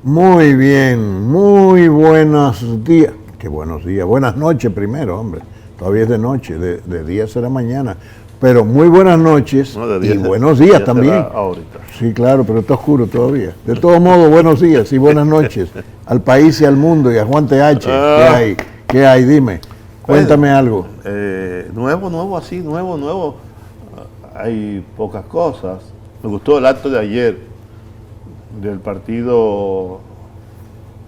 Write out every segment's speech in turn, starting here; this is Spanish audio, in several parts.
Muy bien, muy buenos días. Qué buenos días, buenas noches primero, hombre. Todavía es de noche, de día será mañana. Pero muy buenas noches No, y buenos días también. Ahorita. Sí, claro, pero está oscuro todavía. De todos modos, buenos días y buenas noches al país y al mundo y a Juan TH. ¿Qué hay? ¿Qué hay? Dime, cuéntame algo. Nuevo. Hay pocas cosas. Me gustó el acto de ayer del Partido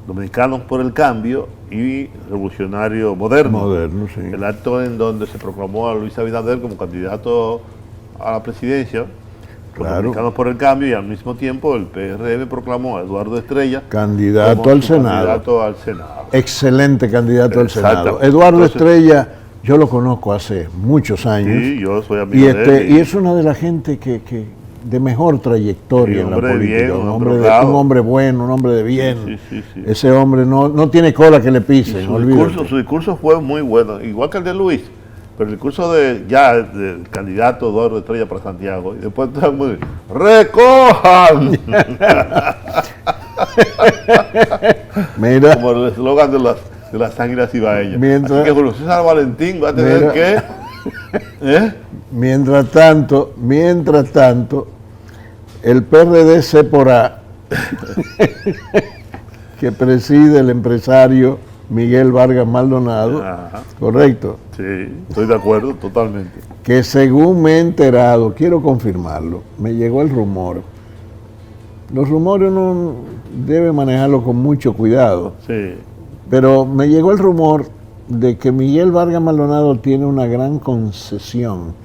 Dominicanos por el Cambio y Revolucionario Moderno. Moderno, sí. El acto en donde se proclamó a Luis Abinader como candidato a la presidencia. Los Dominicanos por el Cambio, y al mismo tiempo el PRM proclamó a Eduardo Estrella candidato al Senado. Candidato al Senado. Excelente candidato al Senado. Eduardo Estrella, yo lo conozco hace muchos años. Sí, yo soy amigo de él. Y es una de la gente que de mejor trayectoria en la política. Bien, un hombre bueno, un hombre de bien. Sí. Ese hombre no tiene cola que le pisen. Su discurso fue muy bueno, igual que el de Luis. Pero el discurso del candidato Eduardo Estrella para Santiago, y después todo el mundo, ¡recojan! Mira, como el eslogan de las águilas ibaeñas. Mientras, así que Julio César Valentín va a tener que... Mientras tanto, el PRD Seporá, que preside el empresario Miguel Vargas Maldonado, ¿correcto? Sí, estoy de acuerdo totalmente. Que según me he enterado, quiero confirmarlo, me llegó el rumor. Los rumores uno debe manejarlo con mucho cuidado. Sí. Pero me llegó el rumor de que Miguel Vargas Maldonado tiene una gran concesión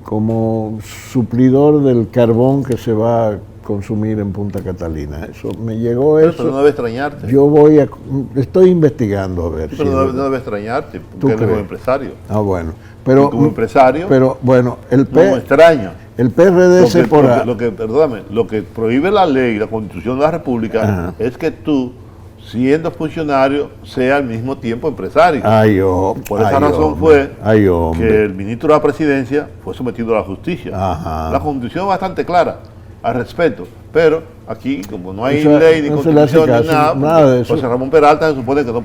como suplidor del carbón que se va a consumir en Punta Catalina. Eso me llegó. Pero no debe extrañarte. Estoy investigando a ver. Pero no debe extrañarte, porque él es un empresario. Ah, bueno. Pero como empresario. Pero bueno, no me extraña. El PRD lo que prohíbe la ley, la Constitución de la República, es que tú, siendo funcionario, sea al mismo tiempo empresario. Por esa razón fue que el ministro de la Presidencia fue sometido a la justicia. La Constitución es bastante clara al respecto, pero aquí, como no hay ley ni Constitución ni nada de eso. José Ramón Peralta se supone que no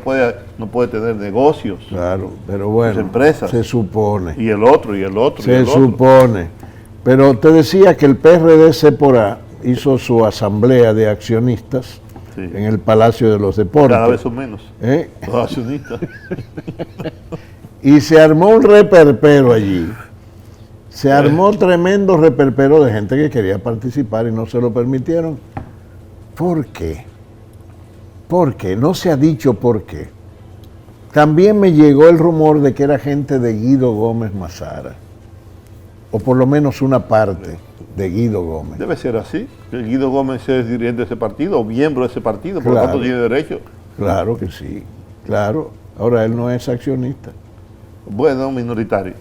puede tener negocios. Claro, pero bueno, empresas. Se supone. Y el otro. Se supone. Pero te decía que el PRD Seporá hizo su asamblea de accionistas en el Palacio de los Deportes. Cada vez son menos los accionistas. Y se armó un reperpero allí. Se armó tremendo reperpero de gente que quería participar y no se lo permitieron. ¿Por qué? ¿Por qué? No se ha dicho por qué. También me llegó el rumor de que era gente de Guido Gómez Mazara. O por lo menos una parte de Guido Gómez. Debe ser así. El Guido Gómez es dirigente de ese partido o miembro de ese partido, por lo tanto tiene derecho. Claro que sí, claro. Ahora él no es accionista. Bueno, minoritario.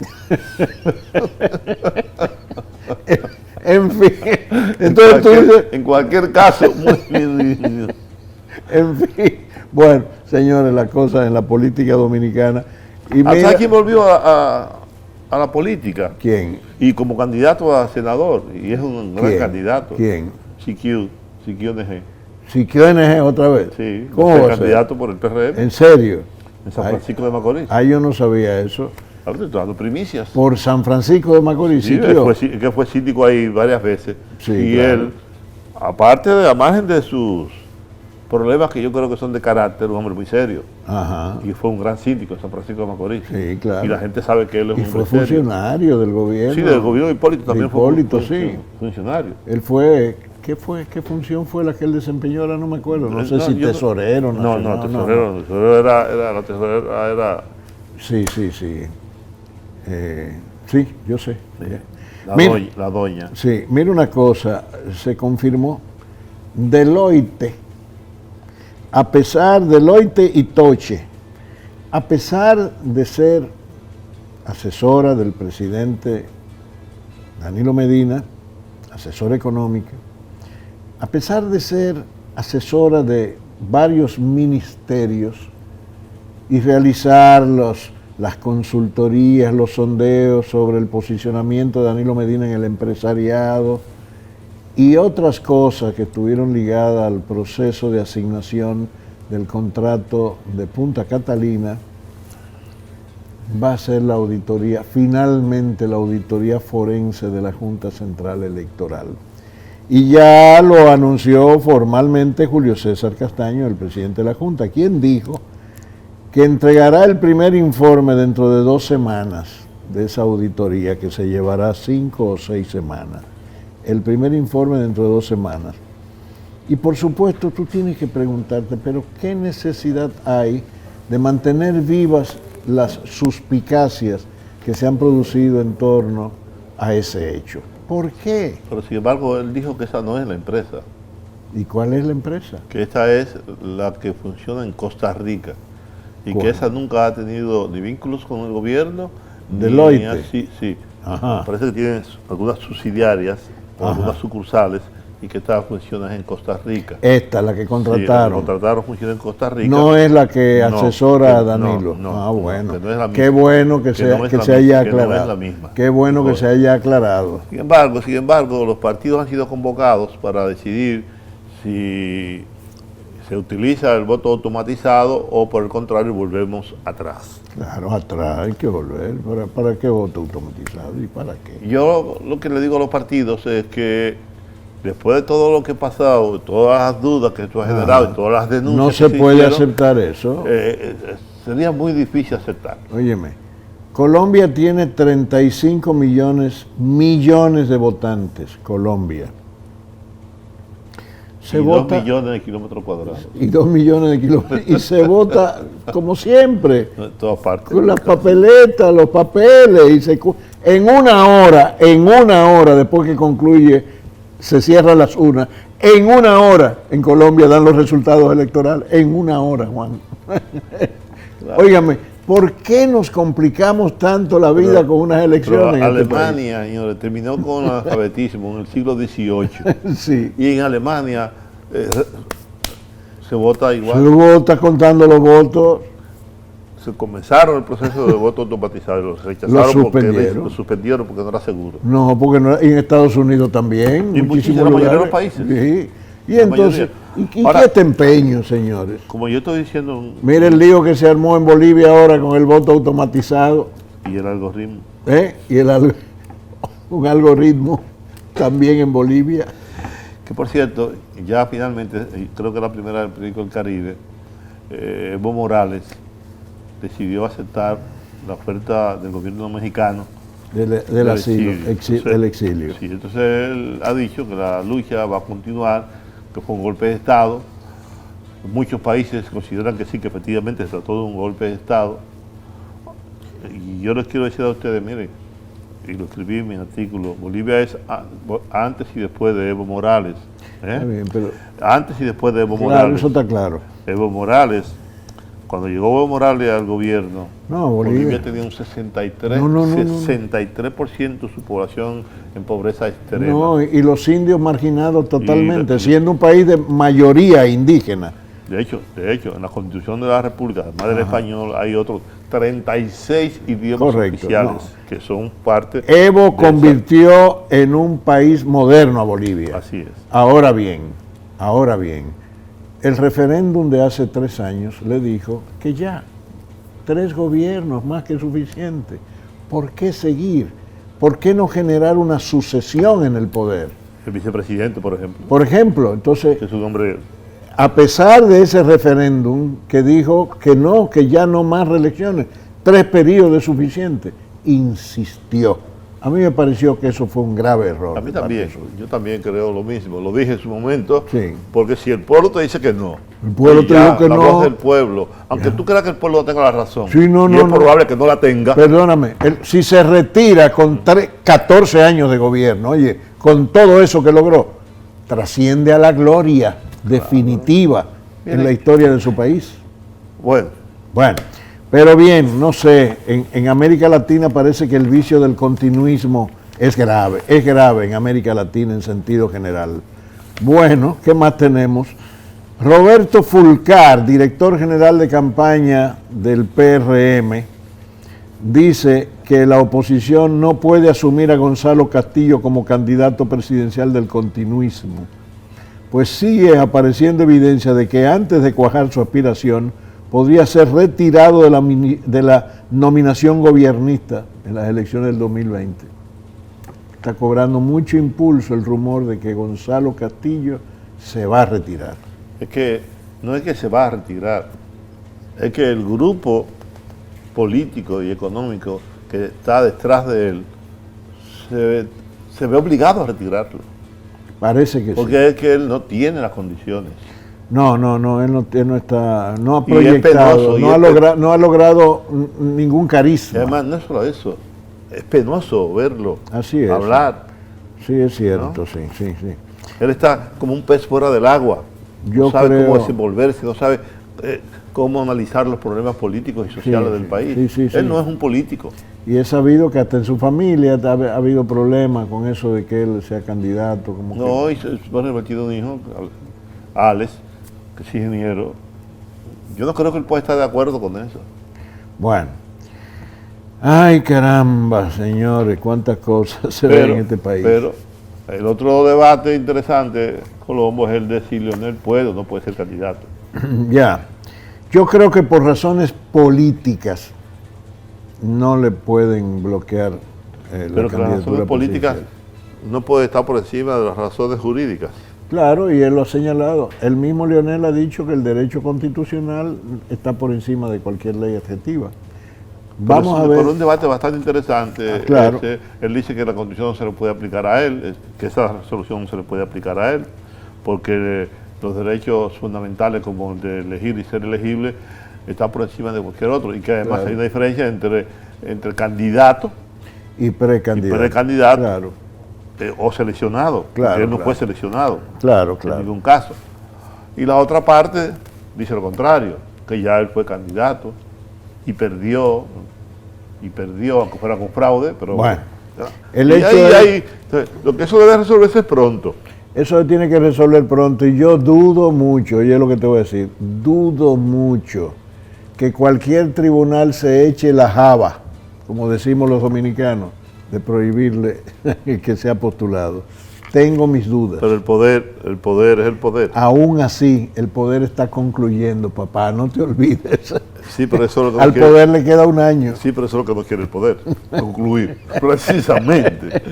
En fin, entonces en cualquier caso, en fin, bueno, señores, las cosas en la política dominicana. Y ¿hasta quién volvió a la política? ¿Quién? Y como candidato a senador, y es un gran candidato. ¿Quién? CQNG. CQNG otra vez. Sí, ¿cómo va a ser? Candidato por el PRM. ¿En serio? En San Francisco de Macorís. Yo no sabía eso. Estoy dando primicias. Por San Francisco de Macorís. Sí, que fue síndico ahí varias veces. Sí, y claro. Él, aparte de la margen de sus problemas que yo creo que son de carácter, un hombre muy serio. Y fue un gran síndico en San Francisco de Macorís. Sí, claro. Y la gente sabe que él es un hombre serio. Y fue funcionario del gobierno. Sí, del gobierno de Hipólito también fue funcionario. Él fue... ¿Qué función fue la que él desempeñó? Ahora no me acuerdo. No sé si tesorero. Tesorero era la tesorera era... Sí. Sí, yo sé. La doña. Sí, mira una cosa, se confirmó. Deloitte y Toche, a pesar de ser asesora del presidente Danilo Medina, asesora económica, a pesar de ser asesora de varios ministerios y realizar las consultorías, los sondeos sobre el posicionamiento de Danilo Medina en el empresariado, y otras cosas que estuvieron ligadas al proceso de asignación del contrato de Punta Catalina, va a ser la auditoría, finalmente la auditoría forense de la Junta Central Electoral. Y ya lo anunció formalmente Julio César Castaño, el presidente de la Junta, quien dijo que entregará el primer informe dentro de 2 semanas de esa auditoría, que se llevará 5 o 6 semanas. El primer informe dentro de 2 semanas. Y por supuesto tú tienes que preguntarte, pero ¿qué necesidad hay de mantener vivas las suspicacias que se han producido en torno a ese hecho? ¿Por qué? Pero sin embargo, él dijo que esa no es la empresa. ¿Y cuál es la empresa? Que esta es la que funciona en Costa Rica. Y ¿cuál? Que esa nunca ha tenido ni vínculos con el gobierno. Deloitte. Sí. Parece que tiene algunas subsidiarias o algunas sucursales, y que esta funciona en Costa Rica. Esta, la que contrataron. Sí, la que contrataron funciona en Costa Rica. No es la que asesora a Danilo. Bueno. No es la misma. Qué bueno que se haya aclarado. No es la misma. Qué bueno que se haya aclarado. Sin embargo, los partidos han sido convocados para decidir si se utiliza el voto automatizado o por el contrario volvemos atrás. Claro, atrás hay que volver. ¿Para qué voto automatizado y para qué? Yo lo que le digo a los partidos es que después de todo lo que ha pasado, todas las dudas que esto ha generado y todas las denuncias, no se puede aceptar eso. Sería muy difícil aceptar. Óyeme, Colombia tiene 35 millones de votantes. Colombia. Se vota 2 millones de kilómetros cuadrados. Y 2 millones de kilómetros. Y se vota como siempre. En todas partes. Con las papeletas, los papeles. En una hora después que concluye, se cierran las urnas. En una hora en Colombia dan los resultados electorales. En una hora, Juan. Claro. Óigame, ¿por qué nos complicamos tanto la vida con unas elecciones? Alemania, señores, terminó con el alfabetismo en el siglo XVIII. Sí. Y en Alemania se vota igual. Se vota contando los votos. Se comenzaron el proceso de voto automatizado y los rechazaron lo suspendieron porque no era seguro. No, porque no, y en Estados Unidos también. Y muchísimos la mayoría de los países. Sí. Y entonces, ¿y ahora, qué este empeño, señores? Como yo estoy diciendo... Mire el lío que se armó en Bolivia ahora con el voto automatizado. Y el algoritmo. Y un algoritmo también en Bolivia. Que por cierto, ya finalmente, creo que la primera del periódico El Caribe, Evo Morales decidió aceptar la oferta del gobierno mexicano del exilio. Sí, entonces él ha dicho que la lucha va a continuar, que fue un golpe de Estado. Muchos países consideran que sí, que efectivamente se trató de un golpe de Estado. Y yo les quiero decir a ustedes, miren, y lo escribí en mi artículo, Bolivia es antes y después de Evo Morales. Está bien, pero antes y después de Evo Morales. Eso está claro. Evo Morales, cuando llegó Evo Morales al gobierno, Bolivia tenía un 63% de su población en pobreza extrema. No, y los indios marginados totalmente, siendo un país de mayoría indígena. De hecho, en la Constitución de la República, además del español, hay otros 36 idiomas oficiales que son parte... Evo convirtió en un país moderno a Bolivia. Así es. Ahora bien, el referéndum de hace 3 años le dijo que ya, 3 gobiernos más que suficiente. ¿Por qué seguir? ¿Por qué no generar una sucesión en el poder? El vicepresidente, por ejemplo. Por ejemplo, entonces... Que su nombre... A pesar de ese referéndum que dijo que no, que ya no más reelecciones, 3 periodos es suficiente, insistió. A mí me pareció que eso fue un grave error. A mí también, yo también creo lo mismo, lo dije en su momento, sí. Porque si el pueblo te dice que no, el pueblo te dice que la no, voz del pueblo, aunque tú creas que el pueblo no tenga la razón, sí, y es probable que no la tenga. Perdóname, si se retira con 14 años de gobierno, oye, con todo eso que logró, trasciende a la gloria definitiva en la historia de su país. Bueno, pero bien, no sé, en América Latina parece que el vicio del continuismo es grave en América Latina en sentido general. Bueno, ¿qué más tenemos? Roberto Fulcar, director general de campaña del PRM, dice que la oposición no puede asumir a Gonzalo Castillo como candidato presidencial del continuismo, pues sigue apareciendo evidencia de que antes de cuajar su aspiración podría ser retirado de la nominación gobiernista en las elecciones del 2020. Está cobrando mucho impulso el rumor de que Gonzalo Castillo se va a retirar. Es que no es que se va a retirar, es que el grupo político y económico que está detrás de él se ve obligado a retirarlo. Parece que porque sí. Es que él no tiene las condiciones. No, él no está, no ha proyectado, no ha logrado ningún carisma. Además, no es solo eso, es penoso verlo, así es, hablar. Sí, es cierto, ¿no? Sí. Él está como un pez fuera del agua. No sabe cómo desenvolverse, no sabe cómo analizar los problemas políticos y sociales del país. Él no es un político. Y he sabido que hasta en su familia ha habido problemas con eso de que él sea candidato. Y se supone que tiene un hijo, Alex, que es ingeniero. Yo no creo que él pueda estar de acuerdo con eso. Bueno. Ay, caramba, señores, cuántas cosas se ven en este país. Pero el otro debate interesante, Colombo, es el de si Leonel puede o no puede ser candidato. Ya. Yo creo que por razones políticas no le pueden bloquear la candidatura. Pero las razones políticas no puede estar por encima de las razones jurídicas. Claro, y él lo ha señalado. El mismo Leonel ha dicho que el derecho constitucional está por encima de cualquier ley adjetiva. Vamos a ver. Por un debate bastante interesante. Claro. Él dice que la Constitución no se le puede aplicar a él, que esa resolución no se le puede aplicar a él, porque los derechos fundamentales como el de elegir y ser elegible están por encima de cualquier otro, y que además hay una diferencia entre candidato y precandidato. Claro. O seleccionado, porque él no fue seleccionado en ningún caso. Y la otra parte dice lo contrario, que ya él fue candidato y perdió, aunque fuera con fraude, pero bueno, lo que eso debe resolverse pronto. Eso tiene que resolver pronto, y yo dudo mucho, oye lo que te voy a decir, dudo mucho que cualquier tribunal se eche la java, como decimos los dominicanos, de prohibirle que sea postulado. Tengo mis dudas. Pero el poder es el poder. Aún así, el poder está concluyendo, papá, no te olvides. Sí, pero eso es lo que al poder le queda un año. Sí, pero eso es lo que no quiere el poder, concluir, precisamente.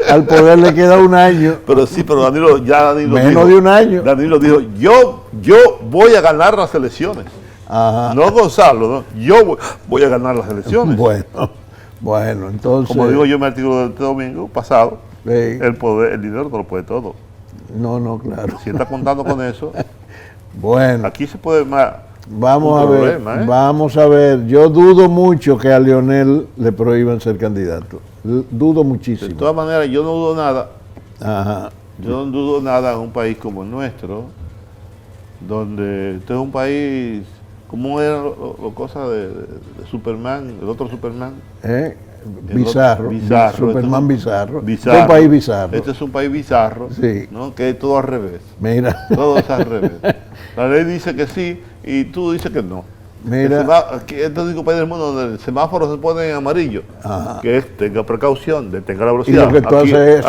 Al poder le queda un año. Pero sí, pero Danilo menos dijo, de un año. Danilo dijo, yo voy a ganar las elecciones. Ajá. No Gonzalo, no, yo voy a ganar las elecciones. Bueno, entonces... Como digo yo en mi artículo del domingo pasado, sí. El dinero no lo puede todo. No, claro. Si está contando con eso, bueno, aquí se puede más... Vamos a ver. Yo dudo mucho que a Leonel le prohíban ser candidato. Dudo muchísimo. De todas maneras, yo no dudo nada. Ajá. Yo no dudo nada en un país como el nuestro, donde este es un país... ¿Cómo era la cosa de Superman, el otro Superman? Bizarro. Superman bizarro. Este es un país bizarro. Este es un país bizarro, sí. ¿no? Que es todo al revés. Mira. Todo es al revés. La ley dice que sí y tú dices que no. Mira. Este es el único país del mundo donde el semáforo se pone en amarillo. Ajá. Que es, tenga precaución, detenga la velocidad. Y lo que tú haces es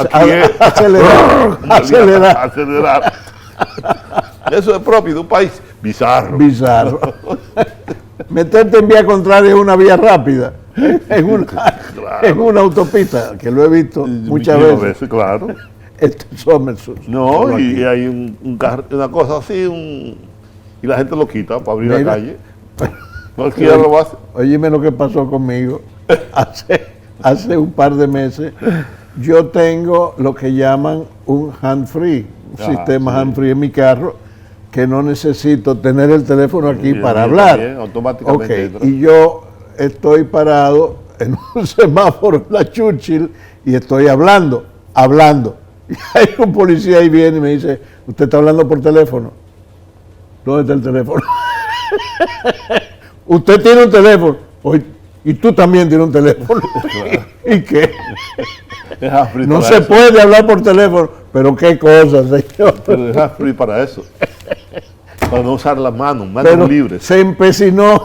acelerar. Eso es propio de un país bizarro. Meterte en vía contraria es una vía rápida, en una autopista, que lo he visto muchas veces. Claro. No, y hay un carro, una cosa así, y la gente lo quita para abrir la calle. Cualquiera lo hace. Óyeme lo que pasó conmigo hace un par de meses. Yo tengo lo que llaman un hand-free, un sistema hand-free en mi carro, que no necesito tener el teléfono aquí para hablar. Bien, automáticamente. Y yo estoy parado en un semáforo en la Churchill y estoy hablando. Y hay un policía ahí viene y me dice, ¿usted está hablando por teléfono? ¿Dónde está el teléfono? Usted tiene un teléfono. Y tú también tienes un teléfono. ¿Y qué? No se puede hablar por teléfono. Pero qué cosa, señor. Pero deja free para eso. para no usar las manos pero libres. Se empecinó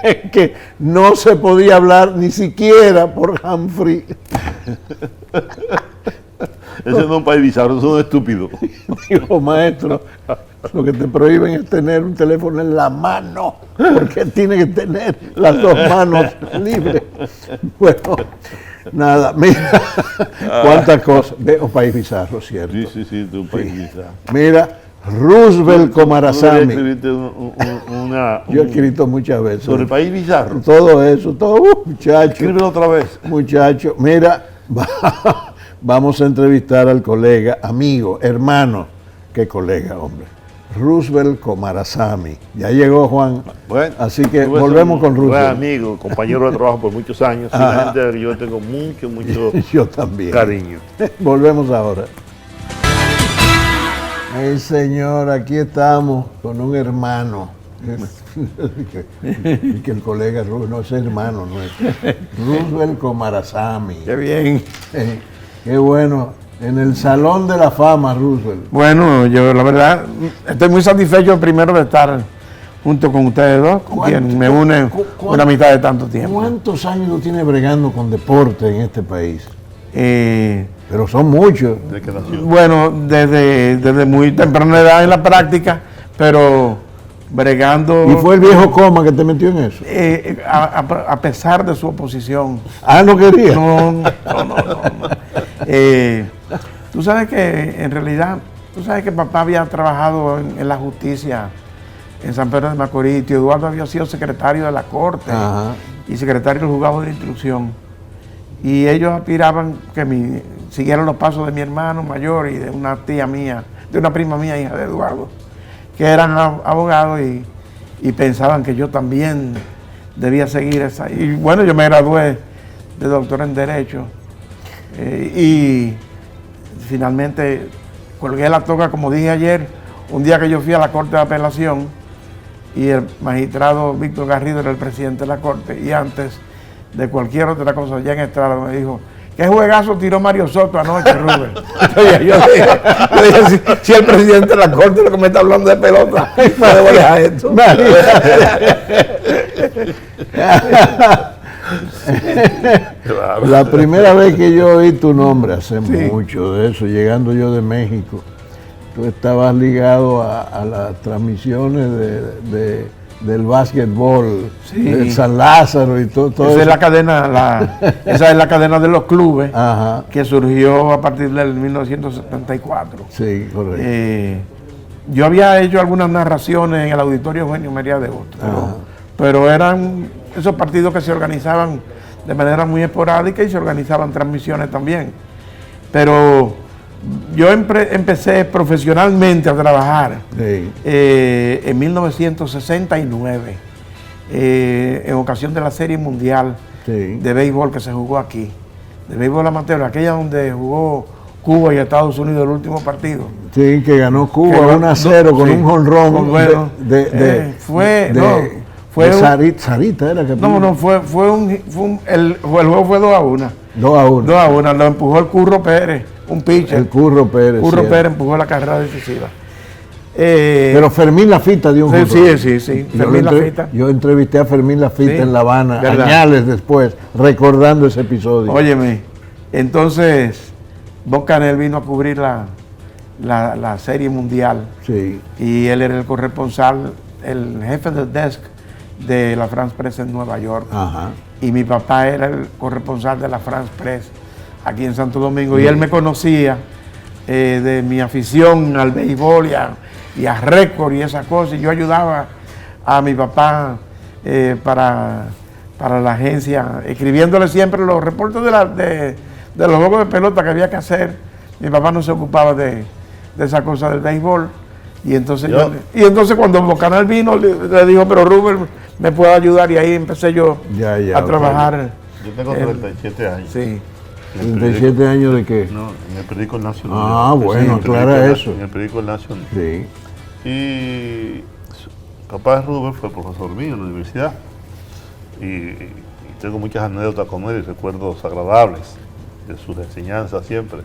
en que no se podía hablar ni siquiera por Humphrey. Ese no es un país bizarro, eso es un estúpido. Dijo, maestro, lo que te prohíben es tener un teléfono en la mano, porque tiene que tener las dos manos libres. Bueno, nada, mira, cuántas cosas. Veo país bizarro, ¿cierto? Sí, es un país bizarro. Mira, Roosevelt Komarasamy. Yo he escrito muchas veces. Sobre el país bizarro. Todo eso, todo, muchacho. Escríbelo otra vez. Muchacho, mira, vamos a entrevistar al colega, amigo, hermano. ¿Qué colega, hombre? Roosevelt Komarasamy. Ya llegó Juan. Bueno, así que volvemos con Roosevelt. Buen amigo, compañero de trabajo por muchos años. Una gente que yo tengo mucho yo también. Cariño. Volvemos ahora. Ay, señor, aquí estamos con un hermano. que el colega Roosevelt no es hermano nuestro. Roosevelt Komarasamy. Qué bien. Qué bueno. En el Salón de la Fama, Roosevelt. Bueno, yo la verdad estoy muy satisfecho primero de estar junto con ustedes dos, con quien me une una mitad de tanto tiempo. ¿Cuántos años tú tienes bregando con deporte en este país? Pero son muchos. Bueno, desde muy temprana edad en la práctica, pero bregando. ¿Y fue el viejo Coma que te metió en eso? A pesar de su oposición. ¿No quería? No. Tú sabes que en realidad, papá había trabajado en la justicia en San Pedro de Macorís, y tío Eduardo había sido secretario de la corte. Ajá. Y secretario del juzgado de instrucción. Y ellos aspiraban que siguieran los pasos de mi hermano mayor y de una tía mía, de una prima mía, hija de Eduardo, que eran abogados y pensaban que yo también debía seguir esa. Y bueno, yo me gradué de doctor en Derecho y finalmente colgué la toga, como dije ayer, un día que yo fui a la Corte de Apelación y el magistrado Víctor Garrido era el presidente de la Corte, y antes de cualquier otra cosa, ya en estrada me dijo: ¿qué juegazo tiró Mario Soto anoche, Rubén? yo dije si el presidente de la Corte lo que me está hablando de pelota, no debo dejar esto. La primera vez que yo oí tu nombre, hace mucho de eso, llegando yo de México, tú estabas ligado a las transmisiones del básquetbol, de San Lázaro y todo esa eso. Es esa es la cadena de los clubes. Ajá. Que surgió a partir del 1974. Sí, correcto. Yo había hecho algunas narraciones en el Auditorio Eugenio María de Hostos, pero eran esos partidos que se organizaban de manera muy esporádica y se organizaban transmisiones también. Pero yo empecé profesionalmente a trabajar en 1969, en ocasión de la Serie Mundial de béisbol que se jugó aquí, de béisbol amateur, aquella donde jugó Cuba y Estados Unidos el último partido. Sí, que ganó Cuba 1-0 con un jonrón fue Sarita era que el juego fue 2-1. 2-1, lo empujó el Curro Pérez, un pitcher. El Curro Pérez. Curro Pérez empujó la carrera decisiva. Pero Fermín Lafita dio un jonrón. Sí. Fermín Lafita. Yo entrevisté a Fermín Lafita en La Habana, años después, recordando ese episodio. Óyeme, entonces Bob Canel vino a cubrir la Serie Mundial. Sí. Y él era el corresponsal, el jefe del desk de la France Press en Nueva York. Ajá. Y mi papá era el corresponsal de la France Press aquí en Santo Domingo. Y él me conocía de mi afición al béisbol y a récord y esas cosas. Y yo ayudaba a mi papá para la agencia, escribiéndole siempre los reportes de los juegos de pelota que había que hacer. Mi papá no se ocupaba de esa cosa del béisbol. Y entonces cuando Bocanal vino, le dijo: pero Rubén, ¿me puede ayudar? Y ahí empecé yo a trabajar. Yo tengo 37 años. Sí. ¿37 años de qué? No, en el periódico El Nacional. Bueno, aclara eso. En el periódico El Nacional. Sí. Y papá de Rubén fue profesor mío en la universidad. Y tengo muchas anécdotas con él y recuerdos agradables de sus enseñanzas siempre,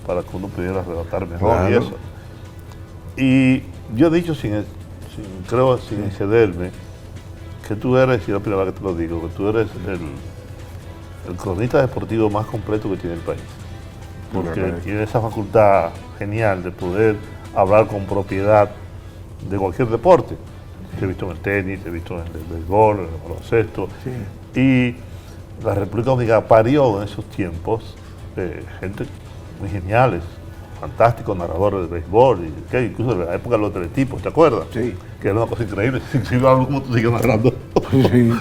para que uno pudiera relatar mejor. Claro. Y eso. Y yo he dicho, creo, sin excederme, que tú eres, y es la primera vez que te lo digo, que tú eres el cronista deportivo más completo que tiene el país. Porque tiene esa facultad genial de poder hablar con propiedad de cualquier deporte. Te he visto en el tenis, te he visto en el béisbol, en el baloncesto. Sí. Y la República Dominicana parió en esos tiempos gente muy geniales, fantásticos narradores de béisbol, incluso de la época de los teletipos, ¿te acuerdas? Sí. Que era una cosa increíble. Si algo como tú sigues narrando. Sí.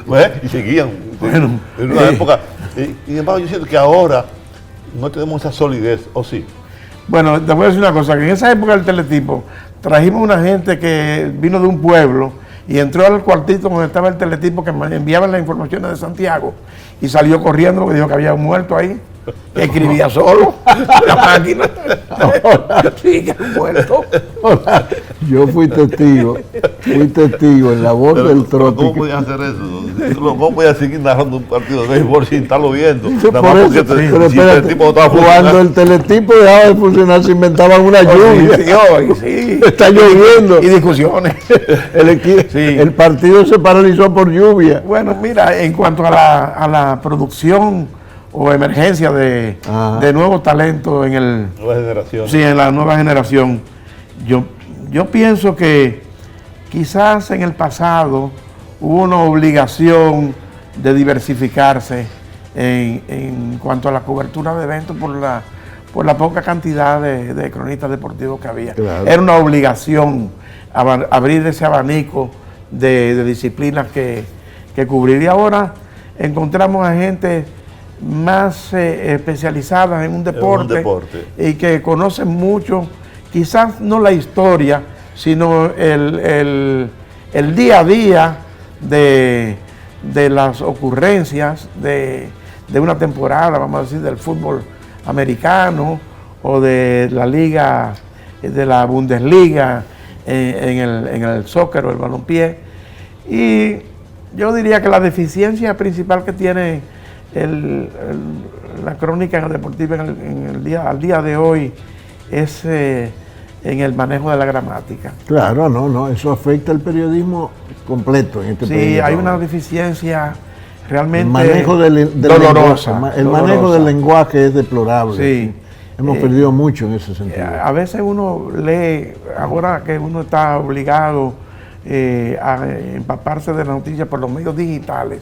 Y seguían. Bueno, en una época. Y además yo siento que ahora no tenemos esa solidez, ¿o sí? Bueno, te voy a decir una cosa, que en esa época del teletipo trajimos una gente que vino de un pueblo y entró al cuartito donde estaba el teletipo que enviaban las informaciones de Santiago y salió corriendo porque dijo que había un muerto ahí, que escribía solo la máquina. Sí, que muerto. Yo fui testigo en la voz del trópico. ¿Cómo podías hacer eso? ¿Cómo podías seguir narrando un partido de béisbol sin estarlo viendo? Cuando el teletipo dejaba de funcionar se inventaban una lluvia. Sí. Está lloviendo. Y discusiones. El partido se paralizó por lluvia. Bueno, mira, en cuanto a la producción o emergencia de nuevos talentos en la nueva generación. Yo pienso que quizás en el pasado hubo una obligación de diversificarse en cuanto a la cobertura de eventos por la poca cantidad de cronistas deportivos que había. Claro. Era una obligación abrir ese abanico de disciplinas que cubrir. Y ahora encontramos a gente más especializadas en un deporte y que conocen mucho, quizás no la historia, sino el día a día de las ocurrencias de una temporada, vamos a decir, del fútbol americano o de la liga, de la Bundesliga en el soccer o el balompié. Y yo diría que la deficiencia principal que tiene la crónica deportiva al día de hoy es en el manejo de la gramática. Claro, eso afecta al periodismo completo en este país. Sí, hay una deficiencia realmente manejo dolorosa. El manejo del lenguaje es deplorable. Sí. Hemos perdido mucho en ese sentido. A veces uno lee, ahora que uno está obligado a empaparse de las noticias por los medios digitales,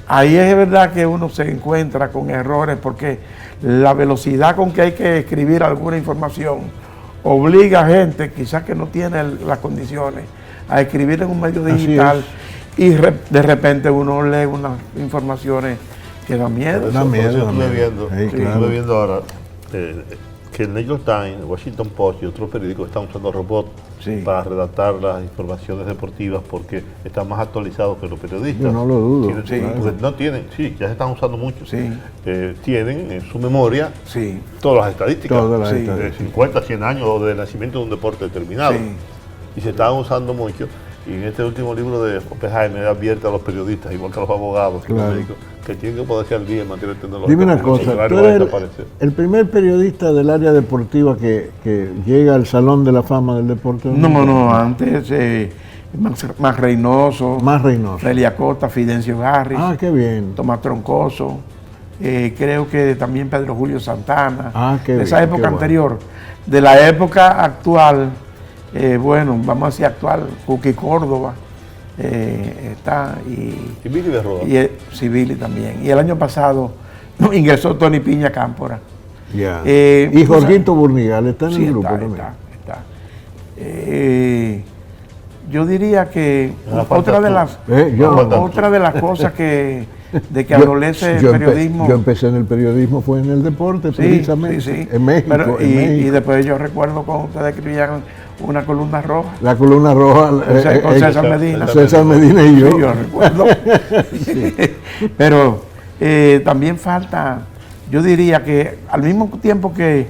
ahí es verdad que uno se encuentra con errores porque la velocidad con que hay que escribir alguna información obliga a gente, quizás que no tiene las condiciones, a escribir en un medio digital y de repente uno lee unas informaciones que dan miedo. Estuve viendo ahora que el New York Times, el Washington Post y otros periódicos están usando robots para redactar las informaciones deportivas porque están más actualizados que los periodistas. Yo no lo dudo. Ya se están usando mucho. Tienen en su memoria todas las estadísticas, de 50, 100 años o de nacimiento de un deporte determinado. Y se están usando mucho. Y en este último libro de Oppenheimer advierte a los periodistas, igual que a los abogados, que los médicos, que tienen que poderse al día en materia tecnológica. Dime una cosa, tú eres el primer periodista del área deportiva que llega al Salón de la Fama del Deporte. No, antes más Reynoso, Celia Costa, Fidencio Garris. Qué bien. Tomás Troncoso, creo que también Pedro Julio Santana. Qué de esa época anterior. De la época actual, vamos a decir actual, Cookie Córdoba está y Billy Berroa. Sí, Billy también. Y el año pasado ingresó Tony Piña Cámpora. Y Jorgito Burnigal está en el grupo también. Está. Yo diría que otra de las cosas que adolece el periodismo. Yo empecé en el periodismo, fue en el deporte, precisamente. En México. Y después yo recuerdo cuando ustedes escribían una columna roja. La columna roja con César Medina. César Medina y yo. Sí, yo recuerdo. Pero también falta, yo diría que al mismo tiempo que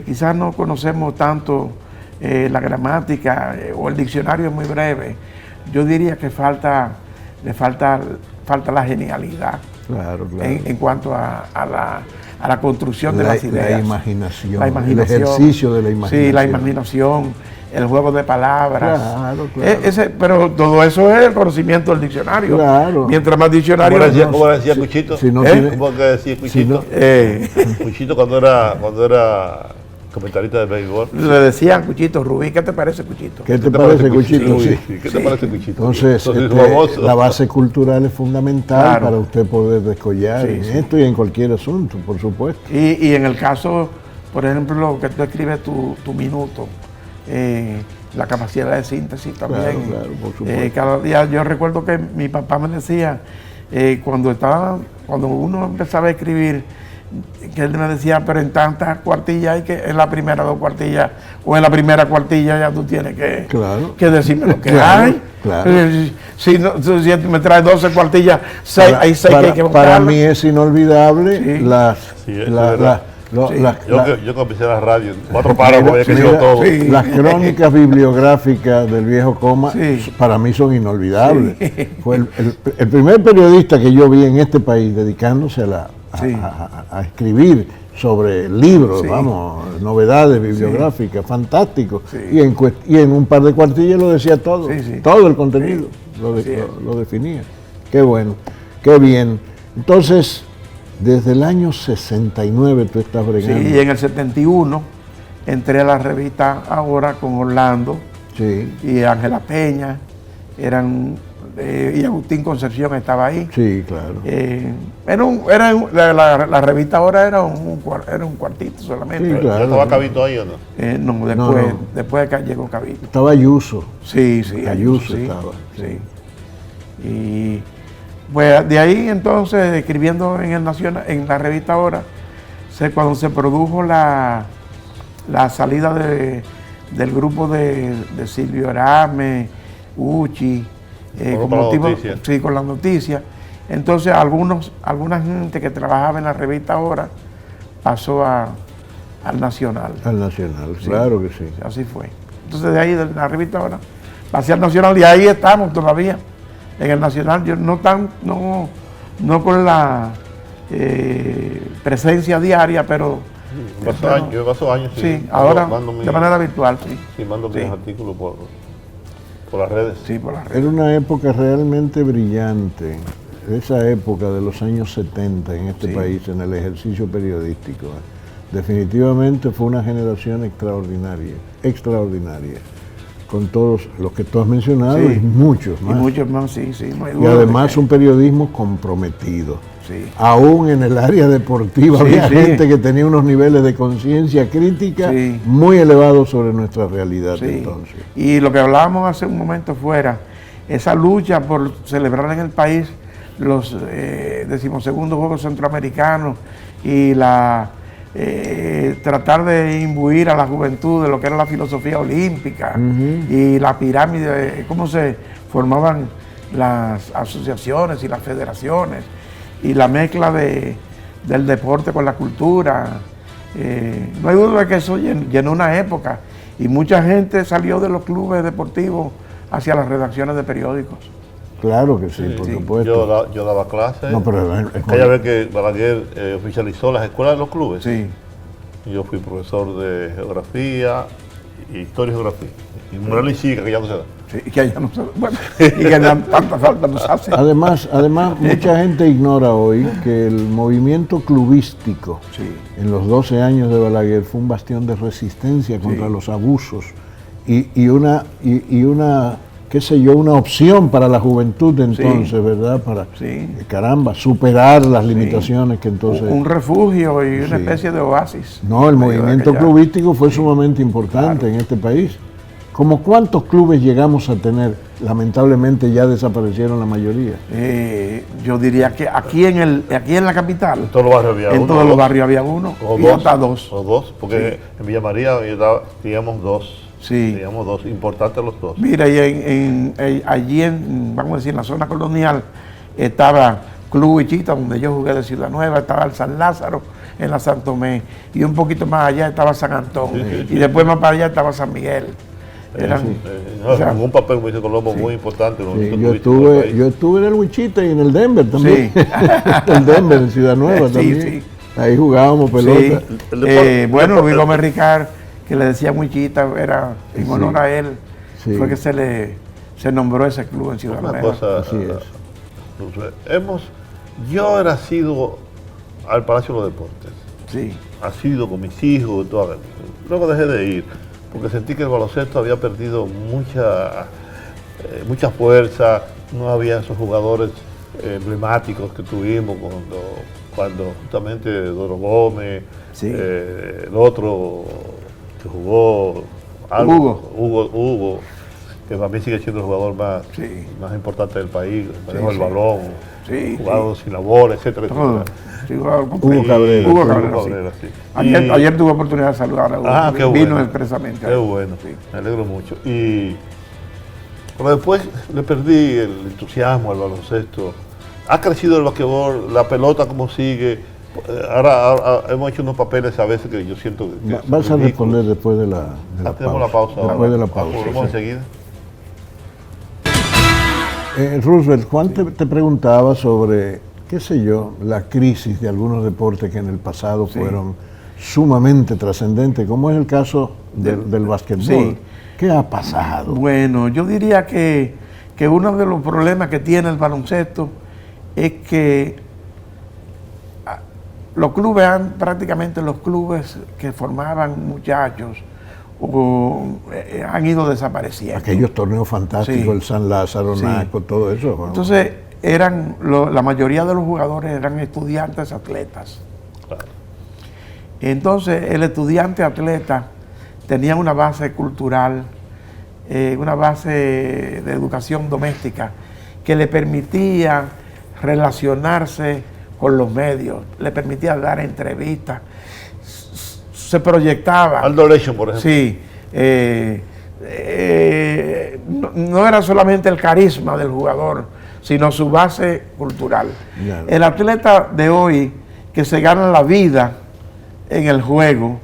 quizás no conocemos tanto la gramática o el diccionario es muy breve, yo diría que le falta la genialidad. Claro. En cuanto a la construcción de las ideas. La imaginación, el ejercicio de la imaginación. Sí, la imaginación, el juego de palabras. Claro. Pero todo eso es el conocimiento del diccionario. Claro. Mientras más diccionario... ¿Cómo decía Cuchito? ¿Cómo decía Cuchito? Cuchito cuando era comentarista de béisbol. Le decían Cuchito, Rubí, ¿qué te parece Cuchito? ¿Qué te parece Cuchito? Sí. ¿Qué te parece Cuchito? Entonces, la base cultural es fundamental para usted poder descollar en esto y en cualquier asunto, por supuesto. Y en el caso, por ejemplo, que tú escribes tu minuto, la capacidad de síntesis también. Claro, por supuesto. Cada día, yo recuerdo que mi papá me decía, cuando uno empezaba a escribir, que él me decía, pero en tantas cuartillas hay que, en la primera 2 cuartillas, o en la primera cuartilla ya tú tienes que decirme lo que hay. Claro. Si me traes 12 cuartillas, hay 6 que hay que buscar. Para mí es inolvidable yo comencé la radio, 4 párrafos, había que decirlo todo. Las crónicas bibliográficas del viejo Coma para mí son inolvidables. Fue el primer periodista que yo vi en este país dedicándose a escribir sobre libros, novedades bibliográficas, fantástico. Y en un par de cuartillas lo decía todo, todo el contenido lo definía. Qué bueno, qué bien. Entonces, desde el año 69 tú estás bregando. Sí, y en el 71 entré a la revista Ahora con Orlando y Ángela Peña, y Agustín Concepción estaba ahí. Sí, claro. La revista Ahora era un cuartito solamente. Sí, claro. ¿Ya estaba Cabito ahí o no? No, después de que llegó Cabito. Estaba Ayuso. Sí, Ayuso estaba. Sí. Y pues de ahí entonces, escribiendo en la revista Ahora, cuando se produjo la salida del grupo de Silvio Arame, Uchi, con las noticias. Entonces alguna gente que trabajaba en la revista Ahora pasó al Nacional. Al Nacional, claro que sí. Así fue. Entonces de ahí, de la revista Ahora, pasé al Nacional y ahí estamos todavía. En el Nacional, yo no con la presencia diaria, pero... Yo paso años, sí. Ahora de manera virtual, sí. Sí, mando mis artículos por las redes. Sí, por las redes. Era una época realmente brillante, esa época de los años 70 en este país, en el ejercicio periodístico. Definitivamente fue una generación extraordinaria. Con todos los que tú has mencionado y muchos más. Y muchos más, sí. Y además un periodismo comprometido. Sí. Aún en el área deportiva había gente que tenía unos niveles de conciencia crítica muy elevados sobre nuestra realidad entonces. Y lo que hablábamos hace un momento fuera, esa lucha por celebrar en el país los 12º Juegos Centroamericanos y tratar de imbuir a la juventud de lo que era la filosofía olímpica y la pirámide, cómo se formaban las asociaciones y las federaciones y la mezcla del deporte con la cultura. No hay duda de que eso llenó una época y mucha gente salió de los clubes deportivos hacia las redacciones de periódicos. Claro que sí, por supuesto. Yo daba clases. No, pero aquella vez que Balaguer oficializó las escuelas de los clubes. Sí. Yo fui profesor de geografía, historia y geografía. Y moral y cívica, que ya no se da. Sí, que ya no se da. Bueno, y que tanta falta nos hace. Además, mucha gente ignora hoy que el movimiento clubístico en los 12 años de Balaguer fue un bastión de resistencia contra los abusos y una qué sé yo, una opción para la juventud de entonces, ¿verdad? Para, caramba, superar las limitaciones que entonces... Un refugio y una especie de oasis. No, el movimiento clubístico fue sumamente importante en este país. ¿Cómo cuántos clubes llegamos a tener? Lamentablemente ya desaparecieron la mayoría. Yo diría que aquí en la capital... En todos los barrios había uno. En todos los barrios había uno. O y hasta dos. O dos, porque en Villa María teníamos dos. Sí. Teníamos dos, importantes los dos. Mira, y allí vamos a decir, en la zona colonial, estaba Club Huichita, donde yo jugué de Ciudad Nueva, estaba el San Lázaro en la San Tomé, y un poquito más allá estaba San Antón, y después más para allá estaba San Miguel. Un papel, como dice Colombo, muy importante. Yo estuve en el Huichita y en el Denver también. El Denver, en Ciudad Nueva también. Ahí jugábamos pelota. Bueno, Luis Gómez Ricard, que le decía Muichita, era en honor a él, fue que se nombró ese club en Ciudad Una cosa, así es. Yo era asiduo al Palacio de los Deportes. Sí. Asiduo con mis hijos, luego dejé de ir, porque sentí que el baloncesto había perdido mucha fuerza, no había esos jugadores emblemáticos que tuvimos cuando justamente Doro Gómez, el otro que jugó, Hugo, que para mí sigue siendo el jugador más importante del país, manejó el balón, jugado sin labor, etcétera, etcétera. Hugo Cabrera. Ayer tuve oportunidad de saludar a Hugo. Qué bueno. Vino expresamente. Qué bueno, me alegro mucho. Pero después le perdí el entusiasmo al baloncesto. Ha crecido el basquetbol, la pelota como sigue. Ahora hemos hecho unos papeles a veces que yo siento que vas a responder después de la tenemos la pausa. Después de la pausa. Volvemos enseguida. Roosevelt, Juan te preguntaba sobre, qué sé yo, la crisis de algunos deportes que en el pasado fueron sumamente trascendentes, como es el caso del básquetbol. Sí. ¿Qué ha pasado? Bueno, yo diría que uno de los problemas que tiene el baloncesto es que prácticamente los clubes que formaban muchachos han ido desapareciendo. Aquellos torneos fantásticos, el San Lázaro, Naco, todo eso. Bueno. Entonces, la mayoría de los jugadores eran estudiantes atletas. Claro. Entonces, el estudiante atleta tenía una base cultural, una base de educación doméstica que le permitía relacionarse con los medios, le permitía dar entrevistas, se proyectaba. Aldo Lecho, por ejemplo. Sí. No era solamente el carisma del jugador, sino su base cultural. Claro. El atleta de hoy que se gana la vida en el juego,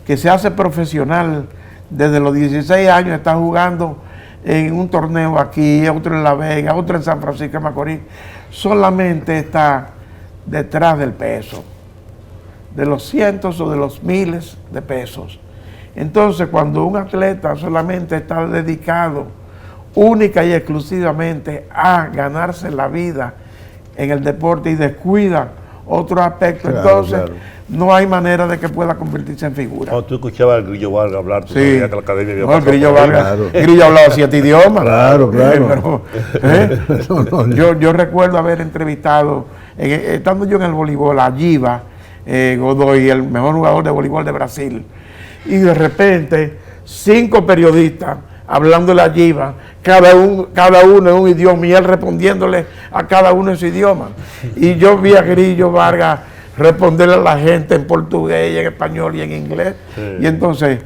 que se hace profesional desde los 16 años, está jugando en un torneo aquí, otro en La Vega, otro en San Francisco de Macorís, solamente está detrás del peso, de los cientos o de los miles de pesos. Entonces, cuando un atleta solamente está dedicado única y exclusivamente a ganarse la vida en el deporte y descuida otro aspecto, entonces no hay manera de que pueda convertirse en figura. Cuando tú escuchabas al Grillo Vargas hablar, tú sabías que la academia había pasado. Grillo Vargas, Grillo hablaba 7 idiomas. Claro. Pero, yo recuerdo haber entrevistado, estando yo en el voleibol, a Giva Godoy, el mejor jugador de voleibol de Brasil, y de repente 5 periodistas hablándole a Giva, cada uno en un idioma, y él respondiéndole a cada uno en su idioma. Y yo vi a Grillo Vargas responderle a la gente en portugués, en español y en inglés. Y entonces,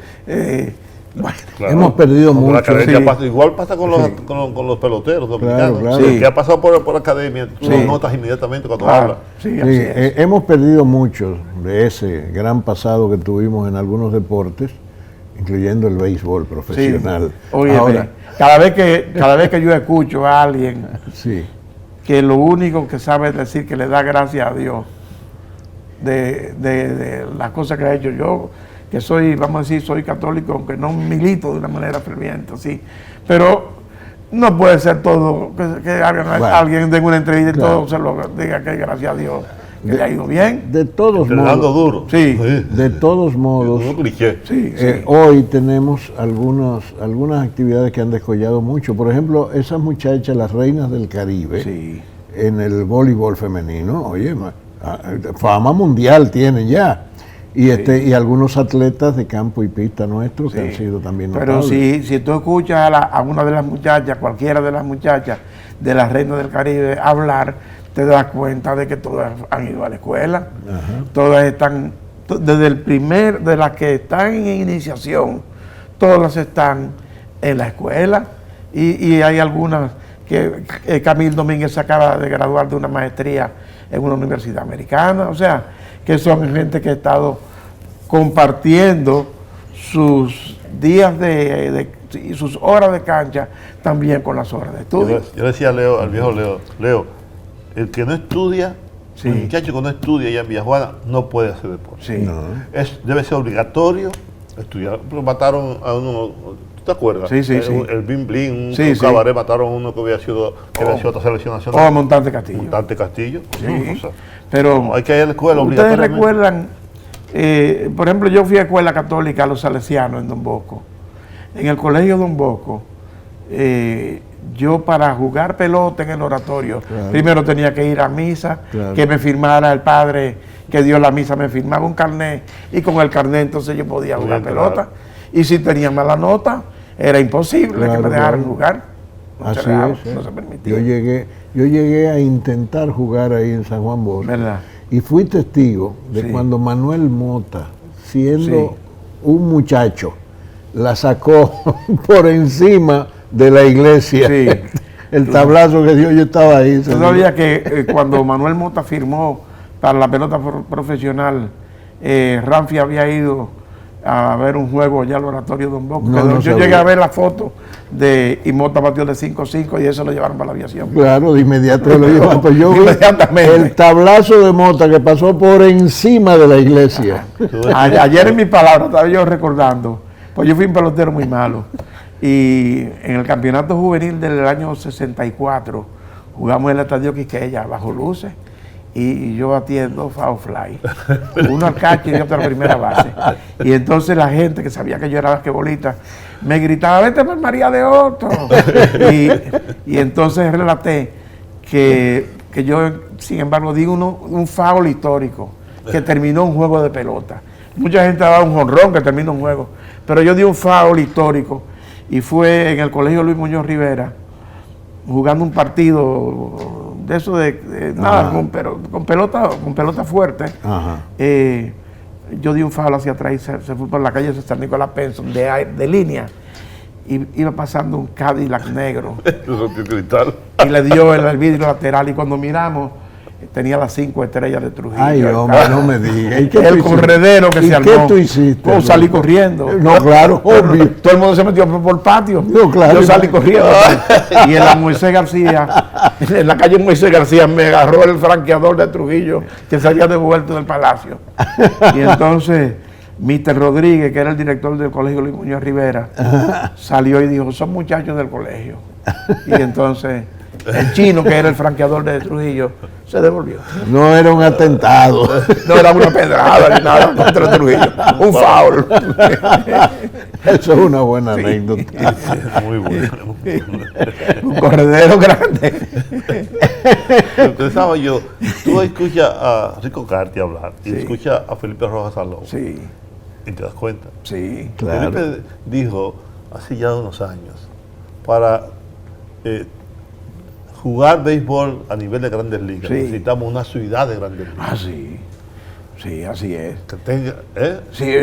hemos perdido mucho. Igual pasa con los peloteros dominicanos. Que ha pasado por la academia, tú lo notas inmediatamente cuando habla. Hemos perdido mucho de ese gran pasado que tuvimos en algunos deportes, incluyendo el béisbol profesional. Ahora, cada vez que yo escucho a alguien que lo único que sabe es decir que le da gracias a Dios de las cosas que ha hecho, yo que soy, vamos a decir, soy católico, aunque no milito de una manera ferviente, pero no puede ser todo que alguien denga una entrevista y todo se lo diga que gracias a Dios que le ha ido bien. De todos modos, duro. De todos modos, hoy tenemos algunas actividades que han descollado mucho. Por ejemplo, esas muchachas, las reinas del Caribe, en el voleibol femenino, oye, fama mundial tienen ya. Y algunos atletas de campo y pista nuestros que han sido también notables. Pero si tú escuchas a una de las muchachas, cualquiera de las muchachas de las reinas del Caribe hablar, te das cuenta de que todas han ido a la escuela. Todas están, de las que están en iniciación, todas están en la escuela. Y hay algunas que Camil Domínguez se acaba de graduar de una maestría en una universidad americana. O sea, que son gente que ha estado compartiendo sus días y sus horas de cancha también con las horas de estudio. Yo decía al viejo Leo, el que no estudia, el muchacho que no estudia allá en Villajuana no puede hacer deporte. Debe ser obligatorio Pero mataron a uno, ¿tú te acuerdas? Sí. El Bim Blin, un cabaret, mataron a uno que había sido otra selección nacional. Montante Castillo. Montante Castillo. Sí. O sea, pero hay que ir a la escuela ustedes recuerdan, por ejemplo, yo fui a escuela católica a los salesianos en Don Bosco. En el colegio Don Bosco, yo para jugar pelota en el oratorio, primero tenía que ir a misa, que me firmara el padre que dio la misa, me firmaba un carnet, y con el carnet entonces yo podía jugar pelota. Y si tenía mala nota, era imposible que me dejaran jugar. No se permitía. Yo llegué a intentar jugar ahí en San Juan Bosco. ¿Verdad? Y fui testigo de cuando Manuel Mota, siendo un muchacho, la sacó por encima de la iglesia. Sí. El tablazo que dio, yo estaba ahí. ¿Tú sabías que cuando Manuel Mota firmó para la pelota profesional, Ramfi había ido a ver un juego allá al oratorio Don Bosco? Yo llegué a ver la foto y Mota batió de 5-5 y eso lo llevaron para la aviación. Claro, de inmediato lo llevaron. Pues yo vi el tablazo de Mota que pasó por encima de la iglesia. Ayer en mi palabra estaba yo recordando, pues yo fui un pelotero muy malo. Y en el campeonato juvenil del año 64 jugamos en el estadio Quisqueya bajo luces y yo batí 2 foul fly, uno al catcher y otro a la primera base. Y entonces la gente que sabía que yo era basquetbolista me gritaba, vete por María de Otto. Y entonces relaté que yo, sin embargo, di un foul histórico que terminó un juego de pelota. Mucha gente daba un jonrón que terminó un juego, pero yo di un foul histórico. Y fue en el colegio Luis Muñoz Rivera, jugando un partido de eso con pelota fuerte. Yo di un foul hacia atrás y se fue por la calle San Nicolás Penson de línea. Y iba pasando un Cadillac negro. Y le dio el vidrio lateral y cuando miramos, tenía las 5 estrellas de Trujillo. Ay, hombre, no me digas. El corredero que se armó. ¿Qué tú hiciste? Yo salí corriendo. No, claro, obvio. Todo el mundo se metió por el patio. No, claro. Yo salí corriendo. Y en la Moisés García, en la calle Moisés García, me agarró el franqueador de Trujillo que se había devuelto del palacio. Y entonces, Mr. Rodríguez, que era el director del colegio Luis Muñoz Rivera, salió y dijo, son muchachos del colegio. Y entonces el chino, que era el franqueador de Trujillo, se devolvió. No era un atentado. No era una pedrada ni nada contra Trujillo. Un foul. Eso es una buena anécdota. Muy buena. Un corredero grande. Pensaba yo, tú escuchas a Rico Carti hablar y escuchas a Felipe Rojas Salón. Sí. Y te das cuenta. Sí, claro. Felipe dijo hace ya unos años, para jugar béisbol a nivel de Grandes Ligas, necesitamos una ciudad de Grandes Ligas. Sí, así es. Que tenga, Sí,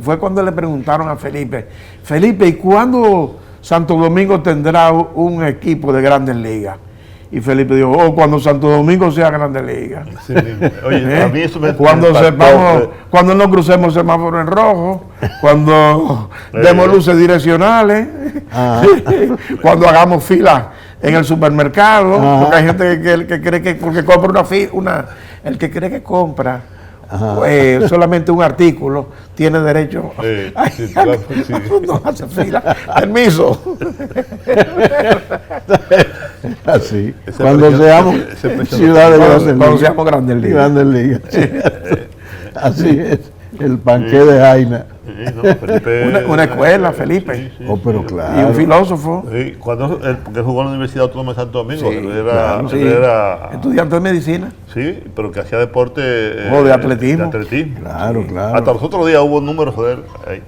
fue cuando le preguntaron a Felipe, ¿y cuándo Santo Domingo tendrá un equipo de Grandes Ligas? Y Felipe dijo, cuando Santo Domingo sea Grandes Ligas. Sí, oye, a mí eso me cuando no crucemos el semáforo en rojo, cuando demos luces direccionales, cuando hagamos fila en el supermercado, porque hay gente que cree que porque compra el que cree que compra solamente un artículo tiene derecho no hace fila. Permiso. Así. Cuando seamos ciudades de Grandes Ligas. Grandes Ligas. Así es. El panqué de Jaina. Una escuela, Felipe. Sí, pero claro. Y un filósofo. Sí, porque jugó en la Universidad Autónoma de Santo Domingo. Era estudiante de medicina. Sí, pero que hacía deporte. De atletismo. Claro. Hasta los otros días hubo números de él.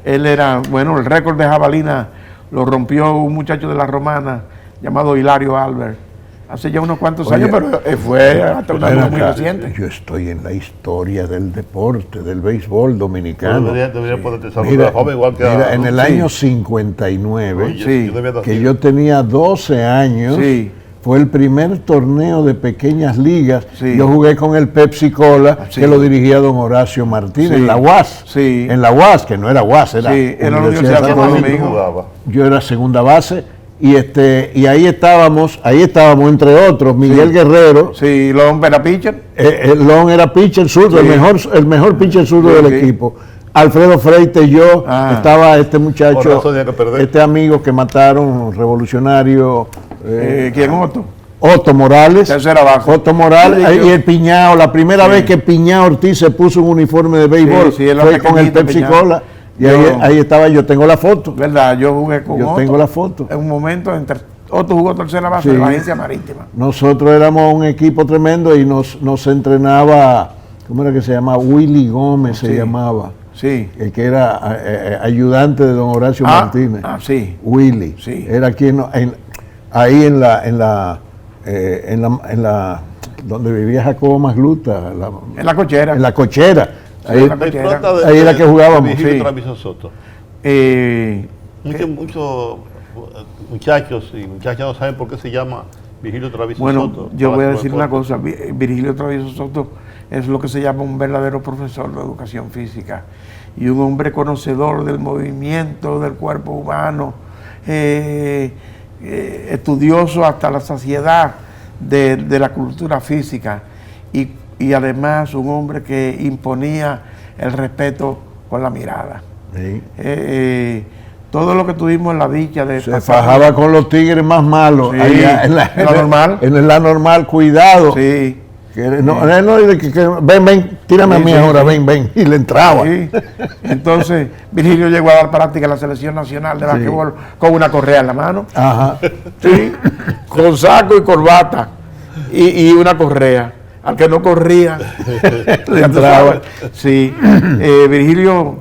Él era, el récord de jabalina lo rompió un muchacho de la Romana llamado Hilario Albert. Hace ya unos cuantos años, pero fue hasta una cosa muy reciente. Yo estoy en la historia del deporte, del béisbol dominicano. Debería poderte saludar joven igual que en el año 59, que yo tenía 12 años, fue el primer torneo de pequeñas ligas. Yo jugué con el Pepsi Cola, que lo dirigía don Horacio Martínez, en la UAS. En la UAS, que no era UAS, era la Universidad de Santo Domingo. Yo era segunda base. Y ahí estábamos entre otros, Miguel Guerrero. Sí, Lon era pitcher. Lon era pitcher zurdo, el mejor pitcher zurdo del equipo. Alfredo Freite, yo, estaba este muchacho, que este amigo que mataron, revolucionario. ¿Quién, Otto? Otto Morales. Tercera base. Otto Morales y el Piñao. La primera vez que Piñao Ortiz se puso un uniforme de béisbol fue con el Pepsi Cola. Y ahí estaba yo, tengo la foto. ¿Verdad? Yo jugué con Otto. Yo tengo la foto. En un momento, Otto jugó tercera base de la agencia marítima. Nosotros éramos un equipo tremendo y nos entrenaba, ¿cómo era que se llamaba? Willy Gómez se llamaba. Sí. El que era ayudante de don Horacio Martínez. Sí. Willy. Sí. Era quien ahí en la donde vivía Jacobo Masluta. En la cochera. En la cochera. Ahí era que jugábamos. Travieso Soto. Muchos muchachos y muchachas no saben por qué se llama Virgilio Travieso Soto. Bueno, yo voy a decir una cosa. Virgilio Travieso Soto es lo que se llama un verdadero profesor de educación física y un hombre conocedor del movimiento del cuerpo humano, estudioso hasta la saciedad de la cultura física y además un hombre que imponía el respeto con la mirada. Sí. Todo lo que tuvimos en la dicha de se fajaba con los tigres más malos. Sí, ahí, en la normal, cuidado. Sí. Ven, tírame a mí ahora, ven. Y le entraba. Sí. Entonces, Virgilio llegó a dar práctica en la selección nacional de basquetbol con una correa en la mano. Ajá. Sí. Con saco y corbata. Y una correa. Al que no corría, le entraba. Sí. Virgilio,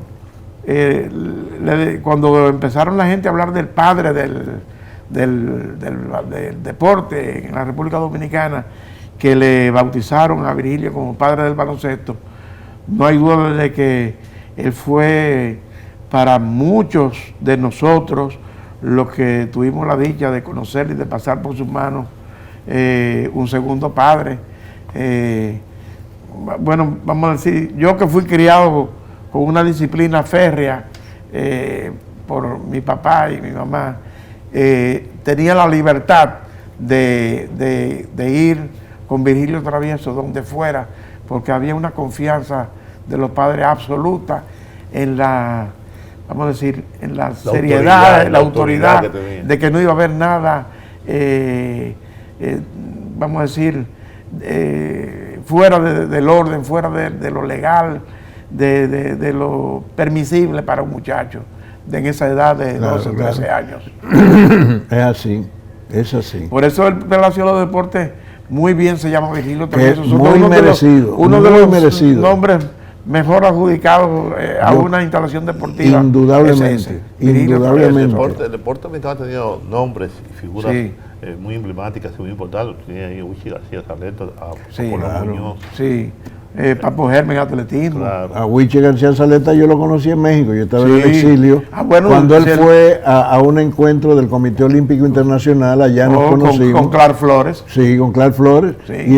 cuando empezaron la gente a hablar del padre del deporte en la República Dominicana, que le bautizaron a Virgilio como padre del baloncesto, no hay duda de que él fue para muchos de nosotros, los que tuvimos la dicha de conocer y de pasar por sus manos, un segundo padre. Bueno, vamos a decir, yo que fui criado con una disciplina férrea por mi papá y mi mamá, tenía la libertad de ir con Virgilio Travieso donde fuera, porque había una confianza de los padres absoluta en la, vamos a decir, en la seriedad, la autoridad de que no iba a haber nada, vamos a decir, fuera del orden, fuera de lo legal, de lo permisible para un muchacho en esa edad de 12 o 13 años. Es así. Por eso el Palacio de los Deportes muy bien se llama Virgilio Travieso. Muy merecido. Uno de los nombres mejor adjudicados a una instalación deportiva. Indudablemente. Indudablemente. El deporte mexicano ha tenido nombres y figuras muy emblemáticas y muy importantes. Tiene ahí Huichi García Saleta, a Muñoz. Sí. Papo Germen, atletismo. Claro. A Huichi García Saleta yo lo conocí en México, yo estaba en el exilio. Cuando él fue a un encuentro del Comité Olímpico Internacional, allá nos conocimos. Con Clark Flores. Sí, con Clark Flores. Sí. Y